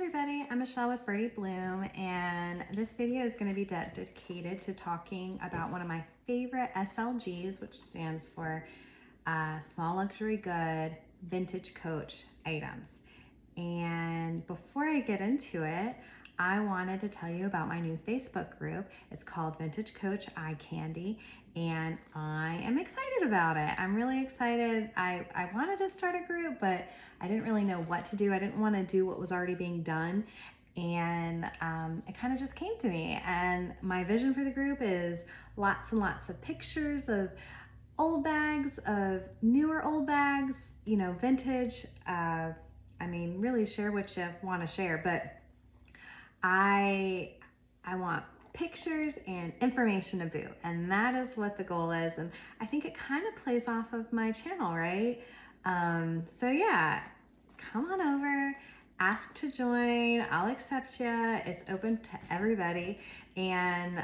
everybody, I'm Michelle with Birdie Bloom, and this video is going to be dedicated to talking about one of my favorite SLGs, which stands for Small Luxury Good Vintage Coach items. And before I get into it, I wanted to tell you about my new Facebook group. It's called Vintage Coach Eye Candy, and I am excited about it. I'm really excited. I wanted to start a group, but I didn't really know what to do. I didn't want to do what was already being done, and it kind of just came to me. And my vision for the group is lots and lots of pictures of old bags, of newer old bags, you know, vintage. I mean, really share what you want to share, but I want pictures and information to boot, and that is what the goal is. And I think it kind of plays off of my channel, right? So yeah, come on over, ask to join. I'll accept you. It's open to everybody. And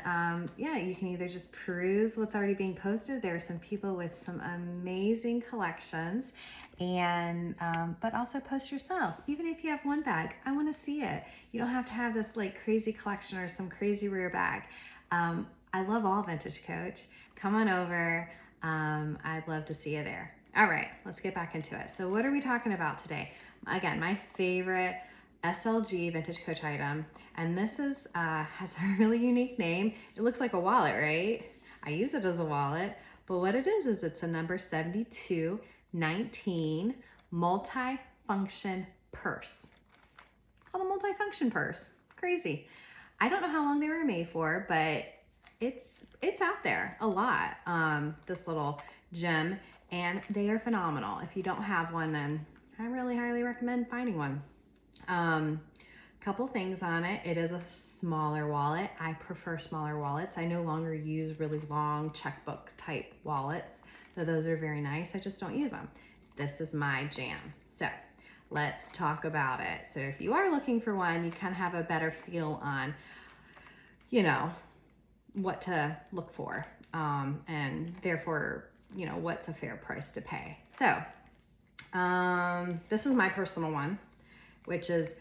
yeah, you can either just peruse what's already being posted. There are some people with some amazing collections, and but also post yourself. Even if you have one bag, I want to see it. You don't have to have this like crazy collection or some crazy rare bag. I love all vintage Coach. Come on over. I'd love to see you there. All right, let's get back into it. So what are we talking about today? Again, my favorite SLG vintage Coach item, and this is has a really unique name. It looks like a wallet, right? I use it as a wallet, but what it is it's a number 7219 multifunction purse. It's called a multifunction purse. Crazy. I don't know how long they were made for, but it's out there a lot. This little gem, and they are phenomenal. If you don't have one, then I really highly recommend finding one. Couple things on it. It is a smaller wallet. I prefer smaller wallets. I no longer use really long checkbook type wallets, though those are very nice. I just don't use them. This is my jam. So let's talk about it. So if you are looking for one, you kind of have a better feel on, you know, what to look for, and therefore, you know, what's a fair price to pay. So this is my personal one, which is,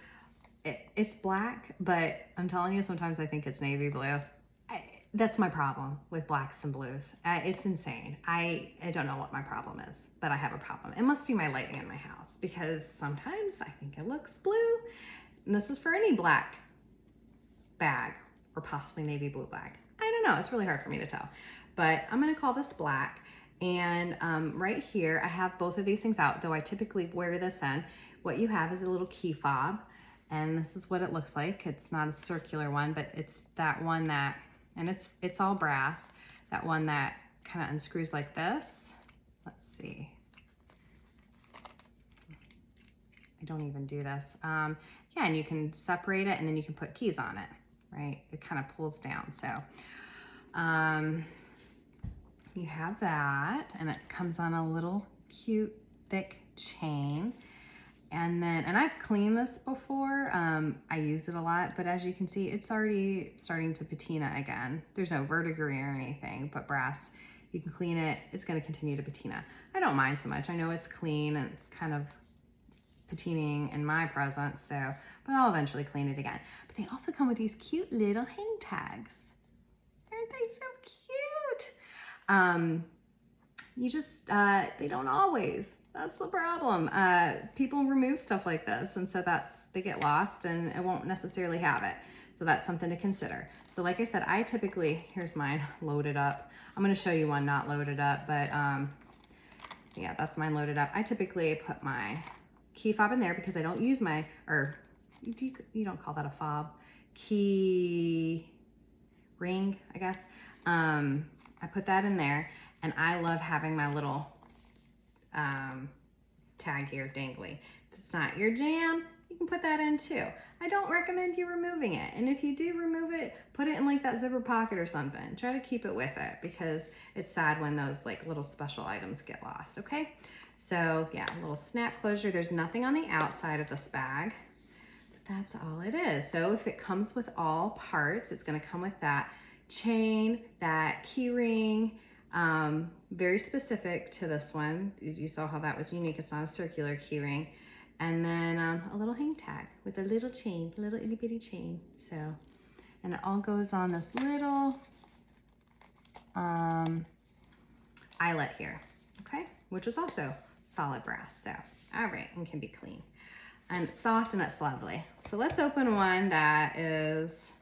it's black, but I'm telling you, sometimes I think it's navy blue. That's my problem with blacks and blues. It's insane. I don't know what my problem is, but I have a problem. It must be my lighting in my house, because sometimes I think it looks blue. And this is for any black bag or possibly navy blue bag. I don't know. It's really hard for me to tell, but I'm going to call this black. And right here, I have both of these things out, though I typically wear this in. What you have is a little key fob, and this is what it looks like. It's not a circular one, but it's that one that, and it's all brass, that one that kind of unscrews like this. Let's see. I don't even do this. Yeah, and you can separate it, and then you can put keys on it, right? It kind of pulls down, so. You have that, and it comes on a little cute thick chain. And then, and I've cleaned this before. I use it a lot, but as you can see, it's already starting to patina again. There's no verdigris or anything, but brass, you can clean it. It's going to continue to patina. I don't mind so much. I know it's clean and it's kind of patining in my presence, so, but I'll eventually clean it again. But they also come with these cute little hang tags. Aren't they so cute? You just, they don't always, that's the problem. People remove stuff like this, and so they get lost and it won't necessarily have it. So that's something to consider. So like I said, I typically, here's mine loaded up. I'm going to show you one not loaded up, but yeah, that's mine loaded up. I typically put my key fob in there because I don't use my, or you don't call that a fob, key ring, I guess. I put that in there, and I love having my little tag here dangly. If it's not your jam, you can put that in too. I don't recommend you removing it, and if you do remove it, put it in like that zipper pocket or something. Try to keep it with it, because it's sad when those like little special items get lost, okay? So yeah, a little snap closure. There's nothing on the outside of this bag, but that's all it is. So if it comes with all parts, it's gonna come with that chain, that key ring, very specific to this one. You saw how that was unique. It's not a circular key ring. and then a little hang tag with a little chain, little itty bitty chain. So, and it all goes on this little eyelet here, okay? Which is also solid brass, so, all right, and can be clean. And it's soft and it's lovely. So let's open one that is,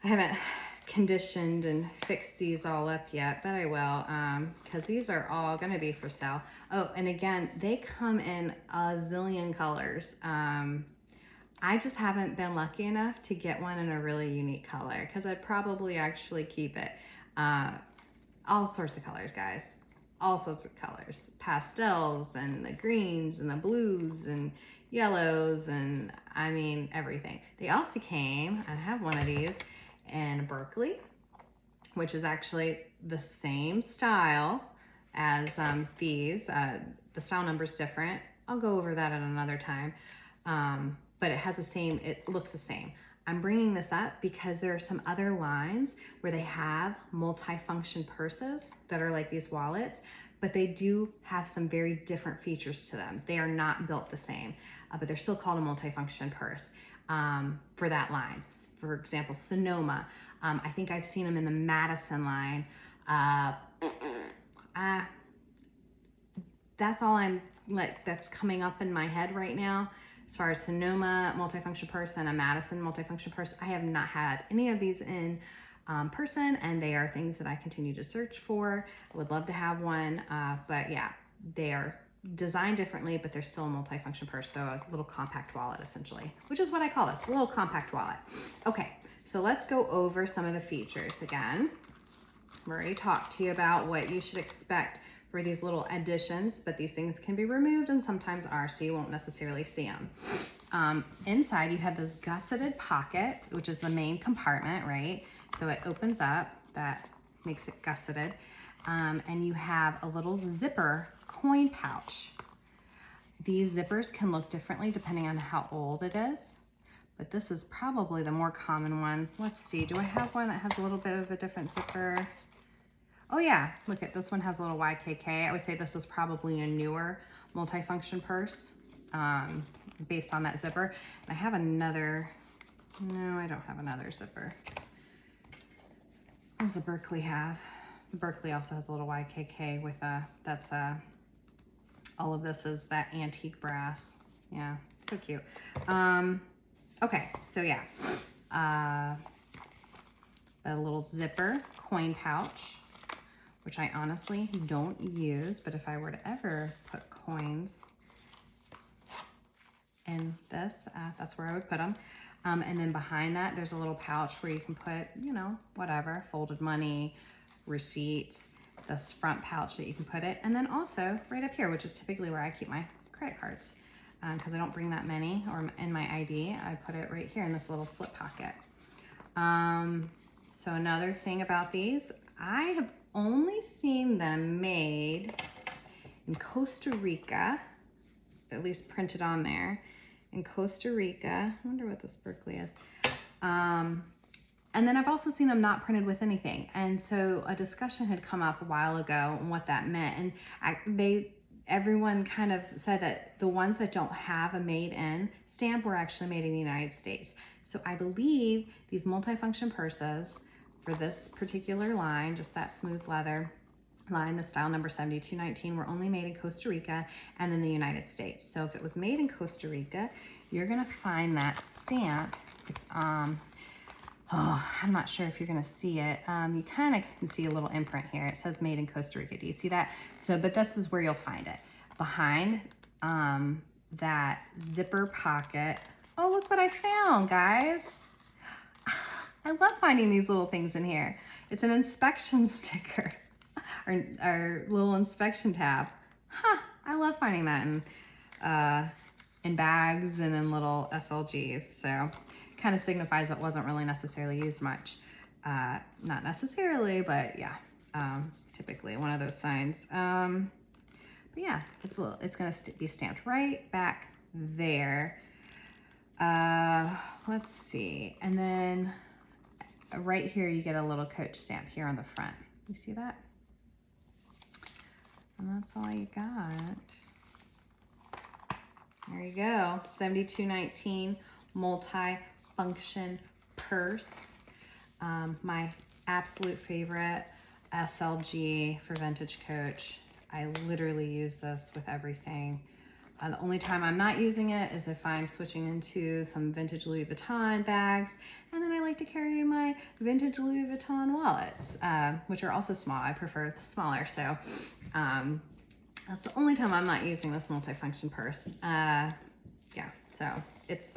I haven't conditioned and fixed these all up yet, but I will, because these are all gonna be for sale. Oh, and again, they come in a zillion colors. I just haven't been lucky enough to get one in a really unique color, because I'd probably actually keep it. All sorts of colors, guys. All sorts of colors. Pastels and the greens and the blues and yellows and I mean everything. They also came, I have one of these, in Berkeley, which is actually the same style as these. The style number's different. I'll go over that at another time. But it has the same, it looks the same. I'm bringing this up because there are some other lines where they have multifunction purses that are like these wallets, but they do have some very different features to them. They are not built the same, but they're still called a multifunction purse for that line. For example, Sonoma. I think I've seen them in the Madison line. That's all that's coming up in my head right now. As far as Sonoma multifunction purse and a Madison multifunction purse, I have not had any of these in person, and they are things that I continue to search for. I would love to have one, but yeah, they are designed differently, but they're still a multifunction purse, so a little compact wallet essentially, which is what I call this, a little compact wallet. Okay, so let's go over some of the features again. I've already talked to you about what you should expect for these little additions, but these things can be removed and sometimes are, so you won't necessarily see them. Inside you have this gusseted pocket, which is the main compartment, right? So it opens up, that makes it gusseted. And you have a little zipper coin pouch. These zippers can look differently depending on how old it is, but this is probably the more common one. Let's see, do I have one that has a little bit of a different zipper? Oh yeah, look at this one has a little YKK. I would say this is probably a newer multifunction purse based on that zipper. And I have another, no, I don't have another zipper. What does the Berkeley have? The Berkeley also has a little YKK with all of this is that antique brass. Yeah, so cute. Okay, so yeah, a little zipper coin pouch, which I honestly don't use, but if I were to ever put coins in this, that's where I would put them. And then behind that, there's a little pouch where you can put, you know, whatever, folded money, receipts, this front pouch that you can put it. And then also right up here, which is typically where I keep my credit cards, because I don't bring that many, or in my ID, I put it right here in this little slip pocket. So another thing about these, I have only seen them made in Costa Rica, at least printed on there, in Costa Rica. I wonder what this Berkeley is. And then I've also seen them not printed with anything. And so a discussion had come up a while ago on what that meant. And everyone kind of said that the ones that don't have a made in stamp were actually made in the United States. So I believe these multifunction purses for this particular line, just that smooth leather line, the style number 7219, were only made in Costa Rica and in the United States. So if it was made in Costa Rica, you're gonna find that stamp. It's I'm not sure if you're gonna see it. You kind of can see a little imprint here. It says made in Costa Rica. Do you see that? So, but this is where you'll find it. Behind that zipper pocket. Oh, look what I found, guys. I love finding these little things in here. It's an inspection sticker, or little inspection tab. Huh, I love finding that in bags and in little SLGs. So kind of signifies it wasn't really necessarily used much. Not necessarily, but yeah, typically one of those signs. But yeah, it's gonna be stamped right back there. Let's see, and then right here you get a little Coach stamp here on the front. You see that? And that's all you got. There you go, $72.19 multi-function purse. My absolute favorite SLG for vintage Coach. I literally use this with everything. The only time I'm not using it is if I'm switching into some vintage Louis Vuitton bags, and then I like to carry my vintage Louis Vuitton wallets, which are also small. I prefer the smaller, so that's the only time I'm not using this multifunction purse. Yeah, so it's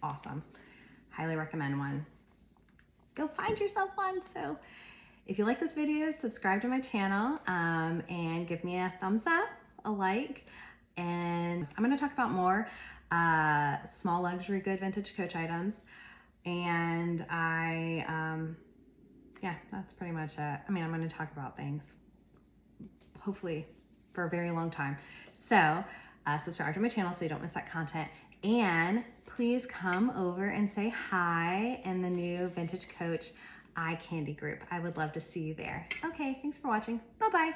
awesome. Highly recommend one. Go find yourself one. So if you like this video, subscribe to my channel and give me a thumbs up, a like. And I'm going to talk about more small luxury good vintage Coach items. And yeah, that's pretty much it. I mean, I'm going to talk about things, hopefully, for a very long time. So subscribe to my channel so you don't miss that content. And please come over and say hi in the new Vintage Coach Eye Candy group. I would love to see you there. Okay, thanks for watching. Bye-bye.